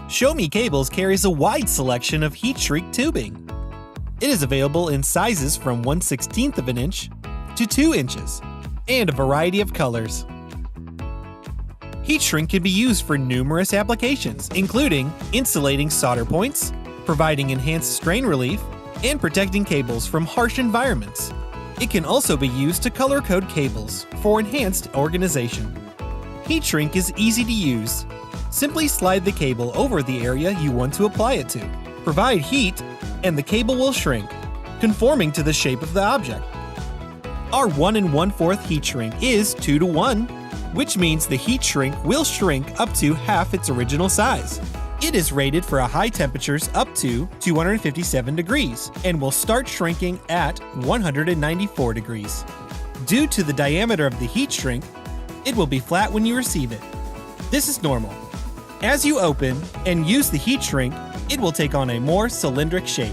ShowMeCables carries a wide selection of heat shrink tubing. It is available in sizes from 1/16 of an inch to 2 inches, and a variety of colors. Heat shrink can be used for numerous applications, including insulating solder points, providing enhanced strain relief, and protecting cables from harsh environments. It can also be used to color code cables for enhanced organization. Heat shrink is easy to use. Simply slide the cable over the area you want to apply it to. Provide heat, and the cable will shrink, conforming to the shape of the object. Our 1 1/4 heat shrink is 2:1, which means the heat shrink will shrink up to half its original size. It is rated for high temperatures up to 257 degrees and will start shrinking at 194 degrees. Due to the diameter of the heat shrink, it will be flat when you receive it. This is normal. As you open and use the heat shrink, it will take on a more cylindric shape.